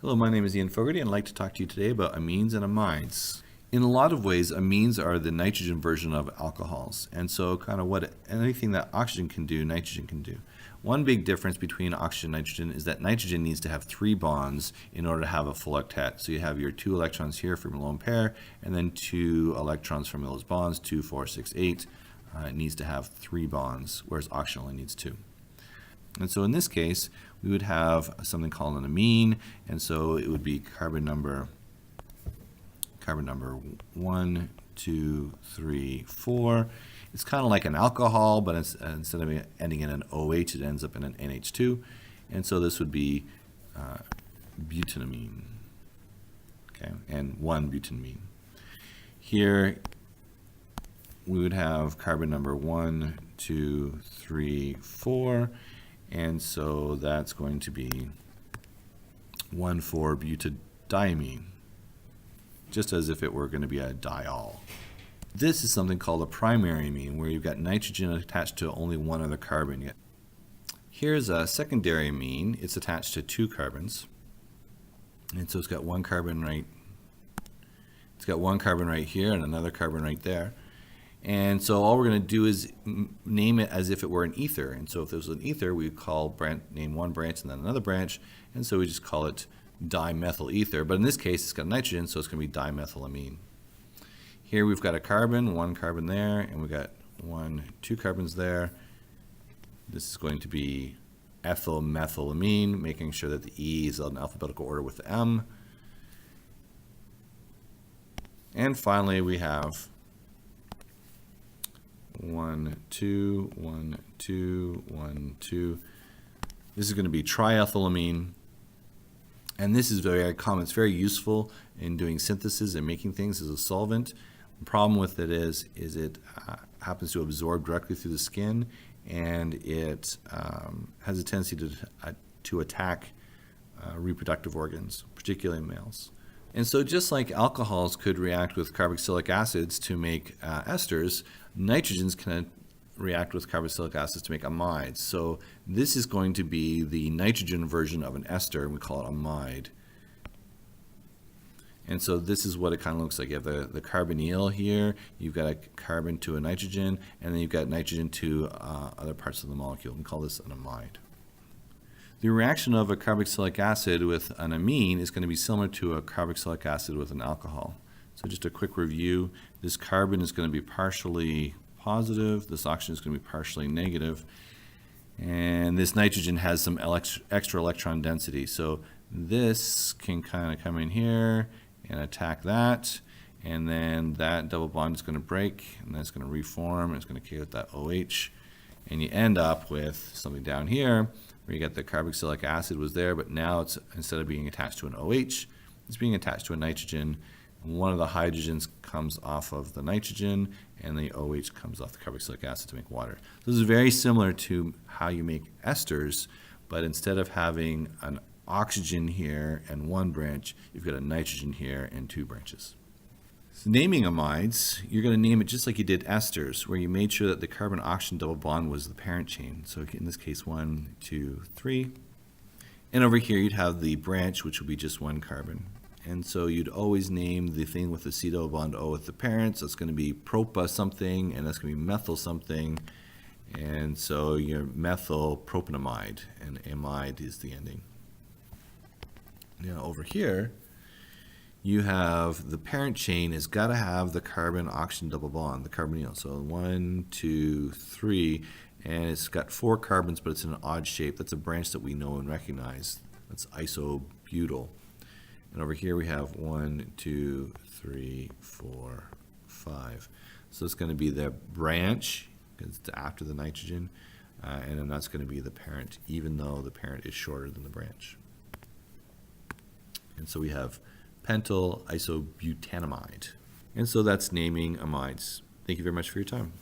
Hello, my name is Ian Fogarty, and I'd like to talk to you today about amines and amides. In a lot of ways, amines are the nitrogen version of alcohols, and so kind of what anything that oxygen can do, nitrogen can do. One big difference between oxygen and nitrogen is that nitrogen needs to have 3 bonds in order to have a full octet. So you have your 2 electrons here from your lone pair, and then 2 electrons from those bonds, 2, 4, 6, 8. It needs to have 3 bonds, whereas oxygen only needs 2. And so in this case, we would have something called an amine, and so it would be carbon number 1, 2, 3, 4. It's kind of like an alcohol, but instead of ending in an OH, it ends up in an NH2. And so this would be butanamine, okay, and 1 butanamine. Here we would have carbon number 1, 2, 3, 4. And so that's going to be 1,4-butadiamine, just as if it were going to be a diol. This is something called a primary amine, where you've got nitrogen attached to only one other carbon. Here's a secondary amine. It's attached to 2 carbons, and so it's got one carbon right. It's got one carbon right here and another carbon right there. And so all we're going to do is name it as if it were an ether. And so if there was an ether, we would name one branch and then another branch. And so we just call it dimethyl ether. But in this case, it's got nitrogen, so it's going to be dimethylamine. Here we've got a carbon, 1 carbon there, and we've got 2 carbons there. This is going to be ethylmethylamine, making sure that the E is in alphabetical order with the M. And finally, we have 1, 2, 1, 2, 1, 2. This is going to be triethylamine, and this is very common. It's very useful in doing synthesis and making things as a solvent. The problem with it is it happens to absorb directly through the skin, and it has a tendency to attack reproductive organs, particularly in males. And so just like alcohols could react with carboxylic acids to make esters, nitrogens can react with carboxylic acids to make amides. So this is going to be the nitrogen version of an ester, and we call it amide. And so this is what it kind of looks like. You have the carbonyl here, you've got a carbon to a nitrogen, and then you've got nitrogen to other parts of the molecule. We call this an amide. The reaction of a carboxylic acid with an amine is going to be similar to a carboxylic acid with an alcohol. So just a quick review, this carbon is going to be partially positive, this oxygen is going to be partially negative, and this nitrogen has some extra electron density. So this can kind of come in here and attack that, and then that double bond is going to break, and that's going to reform, and it's going to create that OH, and you end up with something down here where you get the carboxylic acid was there, but now it's, instead of being attached to an OH, it's being attached to a nitrogen. And one of the hydrogens comes off of the nitrogen, and the OH comes off the carboxylic acid to make water. This is very similar to how you make esters, but instead of having an oxygen here and 1 branch, you've got a nitrogen here and 2 branches. So naming amides, you're going to name it just like you did esters, where you made sure that the carbon-oxygen double bond was the parent chain. So in this case, 1, 2, 3. And over here, you'd have the branch, which would be just 1 carbon. And so you'd always name the thing with the C double bond O with the parent. So it's going to be propa something, and that's going to be methyl something. And so your methyl propanamide, and amide is the ending. Now over here, you have the parent chain has got to have the carbon-oxygen double bond, the carbonyl. So 1, 2, 3, and it's got 4 carbons, but it's in an odd shape. That's a branch that we know and recognize. That's isobutyl. And over here we have 1, 2, 3, 4, 5. So it's going to be the branch, because it's after the nitrogen, and then that's going to be the parent, even though the parent is shorter than the branch. And so we have pentyl isobutanamide. And so that's naming amides. Thank you very much for your time.